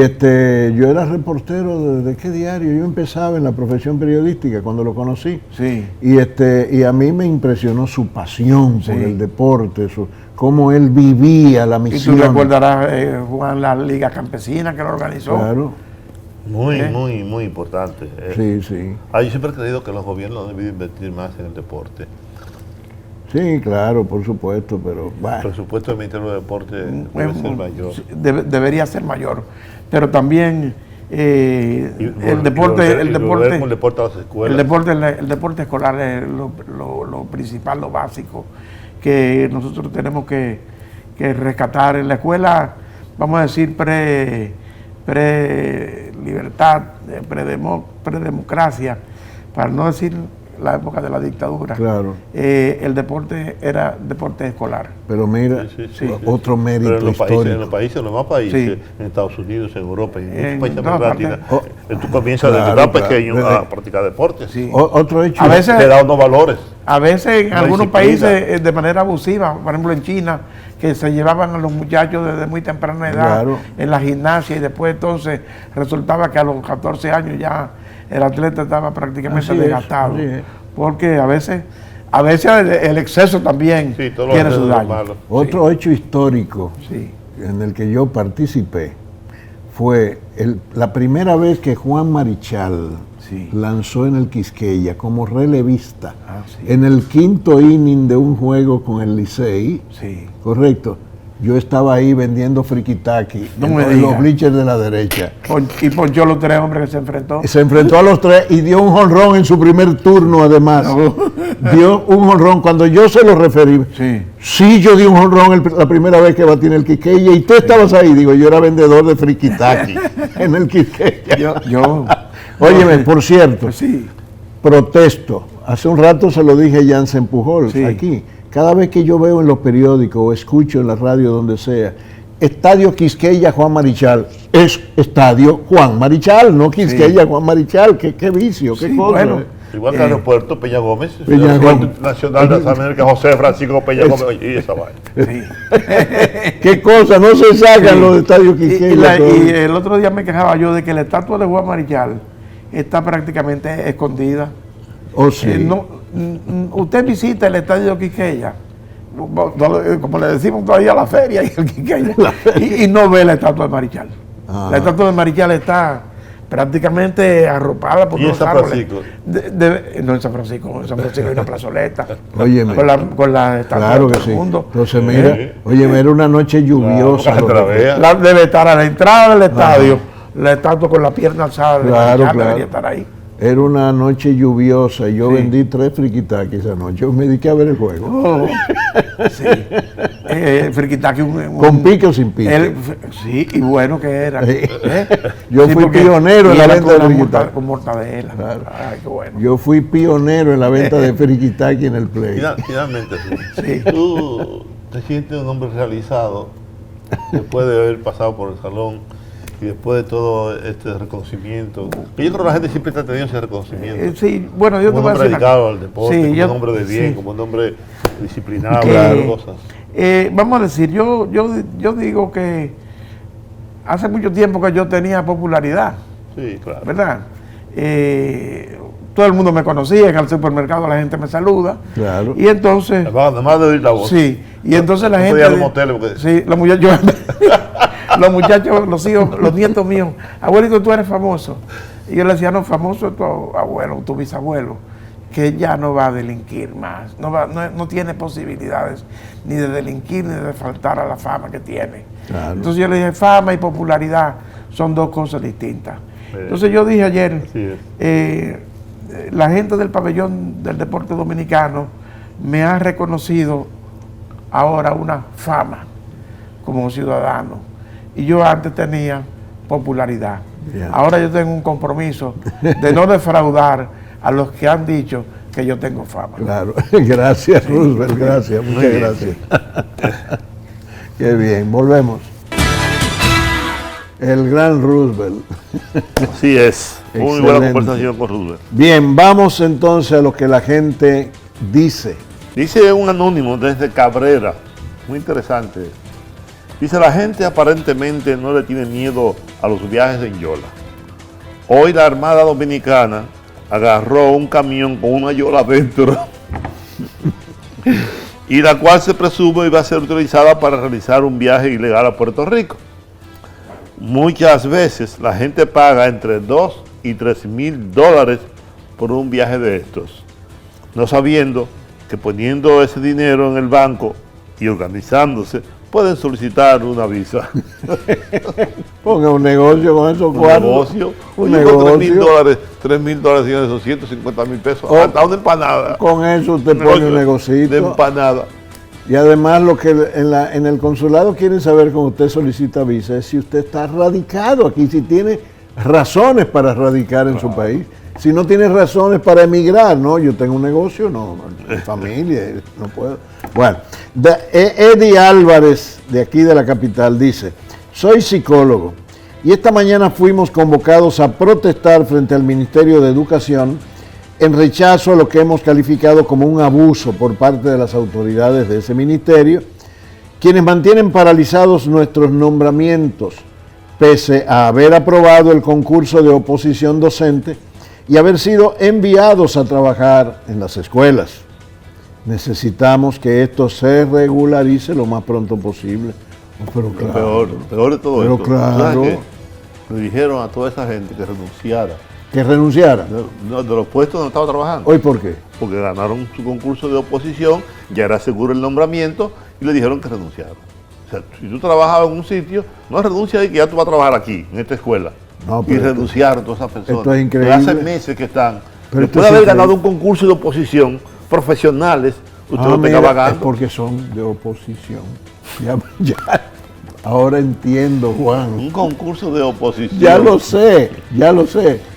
yo era reportero de qué diario, yo empezaba en la profesión periodística cuando lo conocí. Sí. Y a mí me impresionó su pasión por el deporte, cómo él vivía la misión. Y tú recordarás, Juan, la Liga Campesina que lo organizó. Claro. Muy importante. Sí. Yo siempre he creído que los gobiernos deben invertir más en el deporte. Sí, claro, por supuesto, pero bueno. El presupuesto del Ministerio de Deporte debe ser mayor. Debería ser mayor, pero también el deporte a las escuelas. El deporte escolar es lo principal, lo básico que nosotros tenemos que rescatar en la escuela, vamos a decir pre-libertad, predemocracia, para no decir la época de la dictadura. Claro. El deporte era deporte escolar. Pero mira, otro mérito histórico. En los demás países, en Estados Unidos, en Europa, en muchos países de tú comienzas desde tan pequeño a practicar deporte. Sí. Otro hecho. A veces te da unos valores. A veces en algunos países de manera abusiva, por ejemplo en China, que se llevaban a los muchachos desde muy temprana edad en la gimnasia y después entonces resultaba que a los 14 años ya el atleta estaba prácticamente desgastado. Porque a veces el exceso también tiene su daño. Otro hecho histórico en el que yo participé fue la primera vez que Juan Marichal lanzó en el Quisqueya como relevista en el 5º inning de un juego con el Licey. Correcto. Yo estaba ahí vendiendo friquitaki en los bleachers de la derecha. Y ponchó los 3 hombres que se enfrentó. Se enfrentó a los 3 y dio un jonrón en su primer turno, además. Dio un jonrón. Cuando yo se lo referí, sí yo di un jonrón la primera vez que batí en el Quisqueya y tú estabas ahí. Digo, yo era vendedor de friquitaki en el Quisqueya. Óyeme, por cierto, protesto. Hace un rato se lo dije a Jansen Pujols aquí. Cada vez que yo veo en los periódicos o escucho en la radio, donde sea, Estadio Quisqueya Juan Marichal, es Estadio Juan Marichal, no Quisqueya Juan Marichal. Qué vicio, qué cosa. Bueno, igual que el aeropuerto Peña Gómez, el aeropuerto nacional de las Américas, José Francisco Peña Gómez, y esa vaina. Qué cosa, no se sacan los estadios Quisqueya. Y el otro día me quejaba yo de que la estatua de Juan Marichal está prácticamente escondida. Usted visita el estadio Quisqueya, como le decimos todavía, la feria y el Quisqueya, y no ve la estatua de Marichal. La estatua de Marichal está prácticamente arropada por los árboles. No en San Francisco, hay una plazoleta. Óyeme, con la estatua claro de que todo el mundo. Entonces mira, era una noche lluviosa. Debe estar a la entrada del estadio, la estatua con la pierna alzada de Marichal debería estar ahí. Era una noche lluviosa y yo vendí 3 friquitaki esa noche. Yo me dediqué a ver el juego. Friquitaki con pique o sin pique. Y bueno que era. Yo fui pionero en la venta de friquitaki. Con mortadela. Claro. Ay, qué bueno. Yo fui pionero en la venta de friquitaki en el Play. Finalmente, tú te sientes un hombre realizado después de haber pasado por el salón. Y después de todo este reconocimiento, yo creo que la gente siempre está teniendo ese reconocimiento. Bueno, yo como un hombre dedicado al deporte, como un hombre de bien, como un hombre disciplinado, cosas. Vamos a decir, yo digo que hace mucho tiempo que yo tenía popularidad. Sí, claro. ¿Verdad? Todo el mundo me conocía, que al supermercado la gente me saluda. Claro. Y entonces... Además de oír la voz. Sí, y entonces la gente... Podía los moteles porque... Sí, los muchachos, los hijos, los nietos míos, abuelito, tú eres famoso. Y yo le decía, no, famoso es tu abuelo, tu bisabuelo, que ya no va a delinquir más, no tiene posibilidades ni de delinquir ni de faltar a la fama que tiene. Claro. Entonces yo le dije, fama y popularidad son 2 cosas distintas. Entonces yo dije ayer, la gente del pabellón del deporte dominicano me ha reconocido ahora una fama como ciudadano. Y yo antes tenía popularidad. Ahora yo tengo un compromiso de no defraudar a los que han dicho que yo tengo fama. Claro, gracias Roosevelt, gracias, muchas gracias. Qué bien, volvemos. El gran Roosevelt. Así es, muy buena conversación con Roosevelt. Bien, vamos entonces a lo que la gente dice. Dice un anónimo desde Cabrera, muy interesante. Dice, la gente aparentemente no le tiene miedo a los viajes en Yola. Hoy la Armada Dominicana agarró un camión con una Yola dentro y la cual se presume iba a ser utilizada para realizar un viaje ilegal a Puerto Rico. Muchas veces la gente paga entre 2 y 3 mil dólares por un viaje de estos, no sabiendo que poniendo ese dinero en el banco y organizándose, pueden solicitar una visa. Ponga un negocio con esos cuartos. Un negocio. 3 mil dólares y esos 150 mil pesos. Hasta una empanada. Con eso usted pone un negocito. De empanada. Y además lo que en el consulado quieren saber cuando usted solicita visa es si usted está radicado aquí, si tiene razones para radicar en su país. Si no tiene razones para emigrar, no, yo tengo un negocio, no, familia, no puedo. Bueno, Eddie Álvarez, de aquí de la capital, dice, soy psicólogo y esta mañana fuimos convocados a protestar frente al Ministerio de Educación en rechazo a lo que hemos calificado como un abuso por parte de las autoridades de ese ministerio, quienes mantienen paralizados nuestros nombramientos, pese a haber aprobado el concurso de oposición docente y haber sido enviados a trabajar en las escuelas. Necesitamos que esto se regularice lo más pronto posible. Pero claro, peor de todo pero esto. Claro. ¿Sabes qué? Le dijeron a toda esa gente que renunciara ¿Que renunciara? No, de los puestos no estaba trabajando. ¿Hoy por qué? Porque ganaron su concurso de oposición, ya era seguro el nombramiento y le dijeron que renunciara. O sea, si tú trabajabas en un sitio, no renuncias y que ya tú vas a trabajar aquí, en esta escuela. No, y renunciaron todas esas personas. Esto es increíble. Hace meses que están. Pero después de haber ganado un concurso de oposición, profesionales, usted lo está pagando. Es porque son de oposición. Ya, ahora entiendo, Juan. Un concurso de oposición. Ya lo sé.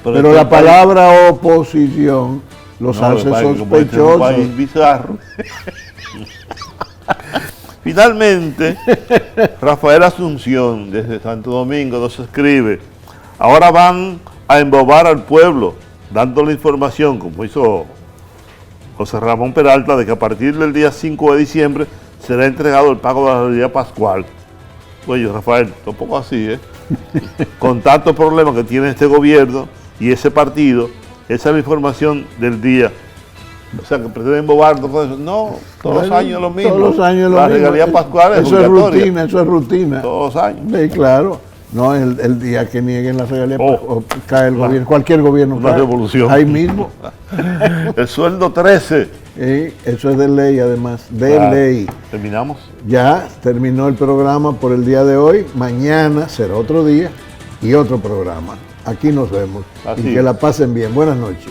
Pero la palabra oposición los hace sospechosos. Un país bizarro. Finalmente, Rafael Asunción, desde Santo Domingo, nos escribe: ahora van a embobar al pueblo, dándole información, como hizo José Ramón Peralta, de que a partir del día 5 de diciembre será entregado el pago de la Lotería Pascual. Oye, Rafael, tampoco así, ¿eh? Con tantos problemas que tiene este gobierno y ese partido, esa es la información del día. O sea, que pretenden embobarnos con eso. No, todos los años es lo mismo. Todos los años es lo mismo. La regalía pascual es obligatoria. Eso es rutina. Todos los años. Sí, claro. No, el día que nieguen la regalía, cae el gobierno, cualquier gobierno. Una revolución. Ahí mismo. El sueldo 13. Eso es de ley, además, ley. ¿Terminamos? Ya terminó el programa por el día de hoy. Mañana será otro día y otro programa. Aquí nos vemos. Y que la pasen bien. Buenas noches.